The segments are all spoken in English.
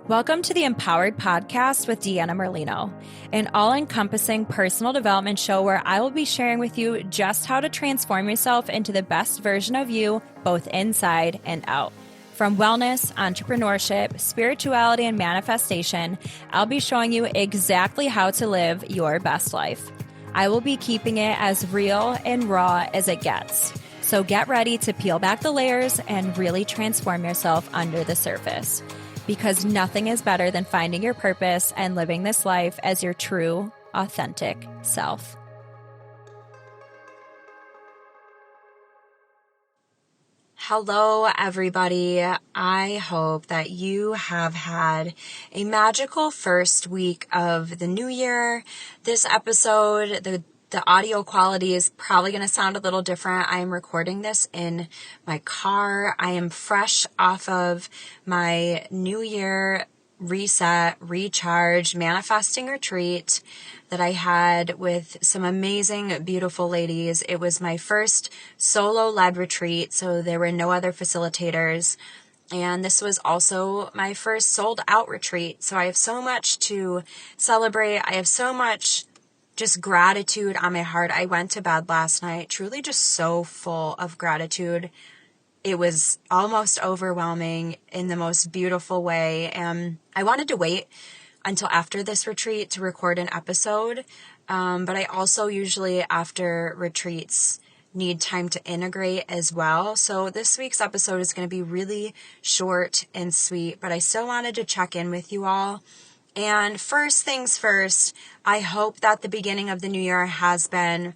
Welcome to the Empowered Podcast with Deanna Merlino, an all-encompassing personal development show where I will be sharing with you just how to transform yourself into the best version of you, both inside and out. From wellness, entrepreneurship, spirituality, and manifestation, I'll be showing you exactly how to live your best life. I will be keeping it as real and raw as it gets. So get ready to peel back the layers and really transform yourself under the surface. Because nothing is better than finding your purpose and living this life as your true, authentic self. Hello, everybody. I hope that you have had a magical first week of the new year. This episode, the audio quality is probably going to sound a little different. I am recording this in my car. I am fresh off of my New Year reset, recharge, manifesting retreat that I had with some amazing, beautiful ladies. It was my first solo-led retreat, so there were no other facilitators. And this was also my first sold-out retreat. So I have so much to celebrate. I have so much just gratitude on my heart. I went to bed last night truly just so full of gratitude. It was almost overwhelming in the most beautiful way. And I wanted to wait until after this retreat to record an episode. But I also usually after retreats need time to integrate as well. So this week's episode is going to be really short and sweet, but I still wanted to check in with you all. And first things first, I hope that the beginning of the new year has been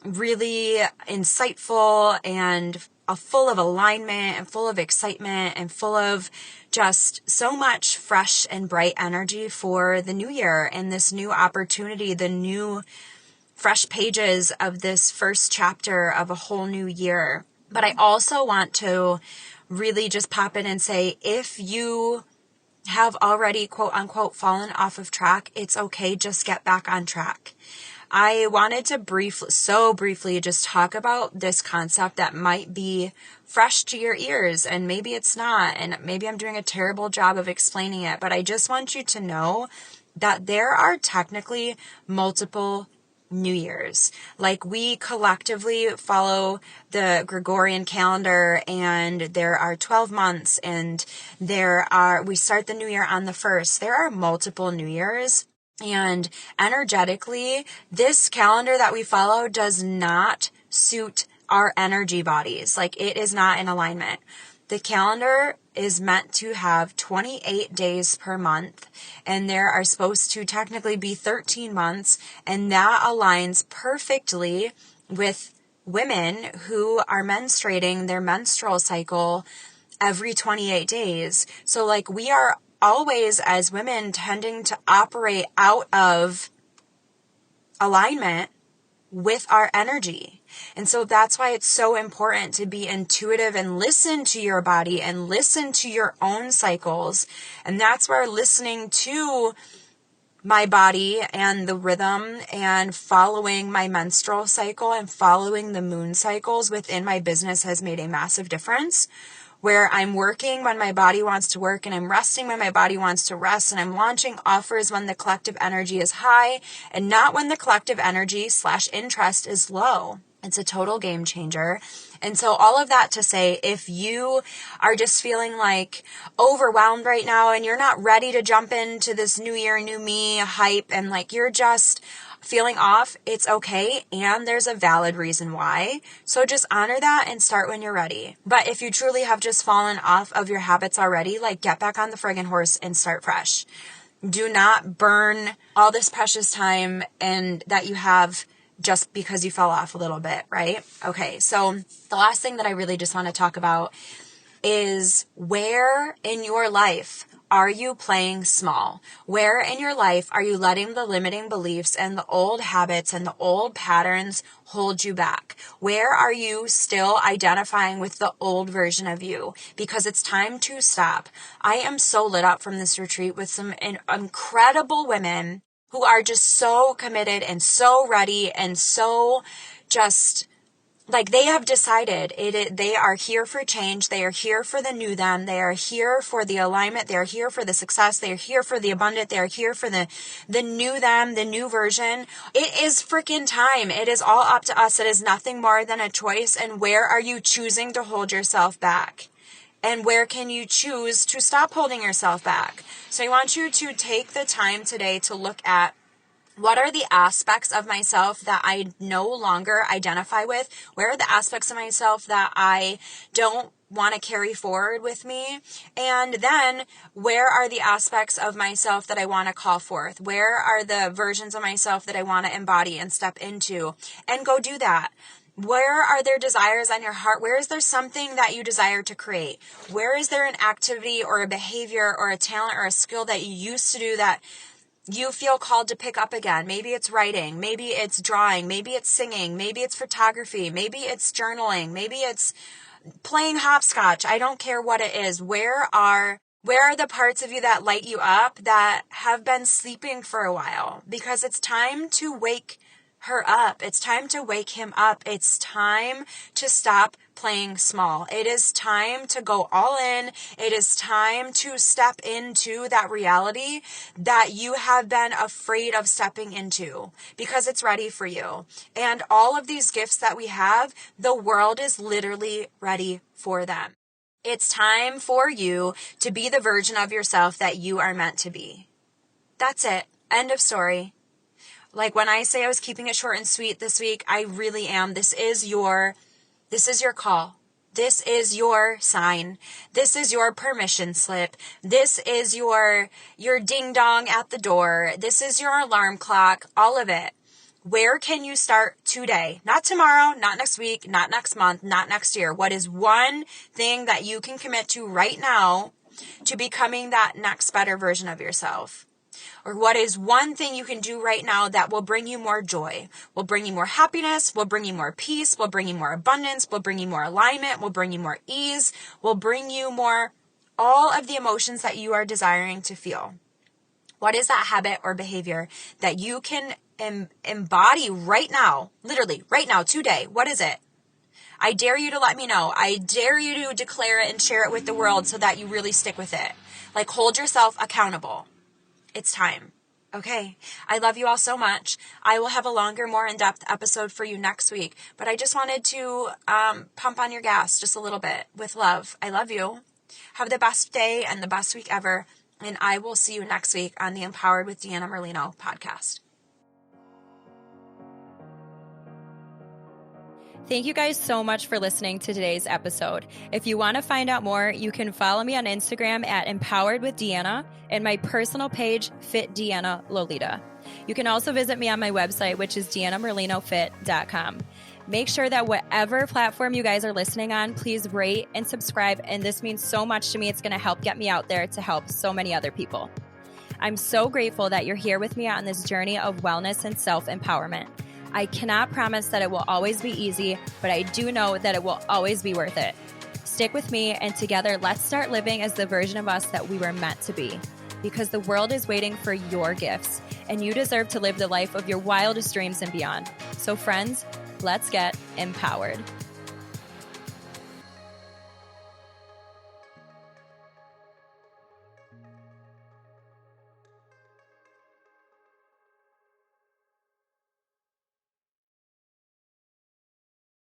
really insightful and full of alignment and full of excitement and full of just so much fresh and bright energy for the new year and this new opportunity, the new fresh pages of this first chapter of a whole new year. But I also want to really just pop in and say, if you have already, quote unquote, fallen off of track, it's okay. Just get back on track. I wanted to briefly just talk about this concept that might be fresh to your ears, and maybe it's not, and maybe I'm doing a terrible job of explaining it, but I just want you to know that there are technically multiple New Year's. Like, we collectively follow the Gregorian calendar, and there are 12 months, and we start the new year on the 1st. There are multiple New Year's, and energetically, this calendar that we follow does not suit our energy bodies. Like, it is not in alignment. The calendar is meant to have 28 days per month, and there are supposed to technically be 13 months, and that aligns perfectly with women who are menstruating their menstrual cycle every 28 days. So, like, we are always, as women, tending to operate out of alignment with our energy. And so that's why it's so important to be intuitive and listen to your body and listen to your own cycles. And that's where listening to my body and the rhythm and following my menstrual cycle and following the moon cycles within my business has made a massive difference. Where I'm working when my body wants to work, and I'm resting when my body wants to rest, and I'm launching offers when the collective energy is high and not when the collective energy / interest is low. It's a total game changer. And so all of that to say, if you are just feeling like overwhelmed right now and you're not ready to jump into this new year, new me hype, and like you're just feeling off, it's okay. And there's a valid reason why. So just honor that and start when you're ready. But if you truly have just fallen off of your habits already, like, get back on the friggin' horse and start fresh. Do not burn all this precious time and that you have just because you fell off a little bit, right? Okay, so the last thing that I really just want to talk about is, where in your life are you playing small? Where in your life are you letting the limiting beliefs and the old habits and the old patterns hold you back? Where are you still identifying with the old version of you? Because it's time to stop. I am so lit up from this retreat with some incredible women who are just so committed and so ready and so just Like they have decided they are here for change. They are here for the new them. They are here for the alignment. They are here for the success. They are here for the abundant. They are here for the new them, the new version. It is freaking time. It is all up to us. It is nothing more than a choice. And where are you choosing to hold yourself back? And where can you choose to stop holding yourself back? So I want you to take the time today to look at, what are the aspects of myself that I no longer identify with? Where are the aspects of myself that I don't want to carry forward with me? And then where are the aspects of myself that I want to call forth? Where are the versions of myself that I want to embody and step into? And go do that. Where are there desires on your heart? Where is there something that you desire to create? Where is there an activity or a behavior or a talent or a skill that you used to do that you feel called to pick up again? Maybe it's writing, maybe it's drawing, maybe it's singing, maybe it's photography, maybe it's journaling, maybe it's playing hopscotch. I don't care what it is. Where are the parts of you that light you up that have been sleeping for a while? Because it's time to wake her up. It's time to wake him up. It's time to stop playing small. It is time to go all in. It is time to step into that reality that you have been afraid of stepping into, because it's ready for you. And all of these gifts that we have, the world is literally ready for them. It's time for you to be the version of yourself that you are meant to be. That's it. End of story. Like when I say I was keeping it short and sweet this week, I really am. This is your call. This is your sign. This is your permission slip. This is your ding dong at the door. This is your alarm clock, all of it. Where can you start today? Not tomorrow, not next week, not next month, not next year. What is one thing that you can commit to right now to becoming that next better version of yourself? Or what is one thing you can do right now that will bring you more joy, will bring you more happiness, will bring you more peace, will bring you more abundance, will bring you more alignment, will bring you more ease, will bring you more, all of the emotions that you are desiring to feel? What is that habit or behavior that you can embody right now, literally right now, today? What is it? I dare you to let me know. I dare you to declare it and share it with the world so that you really stick with it. Like, hold yourself accountable. It's time. Okay. I love you all so much. I will have a longer, more in-depth episode for you next week, but I just wanted to pump on your gas just a little bit with love. I love you. Have the best day and the best week ever, and I will see you next week on the Empowered with Deanna Merlino podcast. Thank you guys so much for listening to today's episode. If you want to find out more, you can follow me on Instagram at Empowered with Deanna and my personal page, Fit Deanna Lolita. You can also visit me on my website, which is deannamerlinofit.com. Make sure that whatever platform you guys are listening on, please rate and subscribe. And this means so much to me. It's going to help get me out there to help so many other people. I'm so grateful that you're here with me on this journey of wellness and self-empowerment. I cannot promise that it will always be easy, but I do know that it will always be worth it. Stick with me, and together, let's start living as the version of us that we were meant to be. Because the world is waiting for your gifts, and you deserve to live the life of your wildest dreams and beyond. So friends, let's get empowered.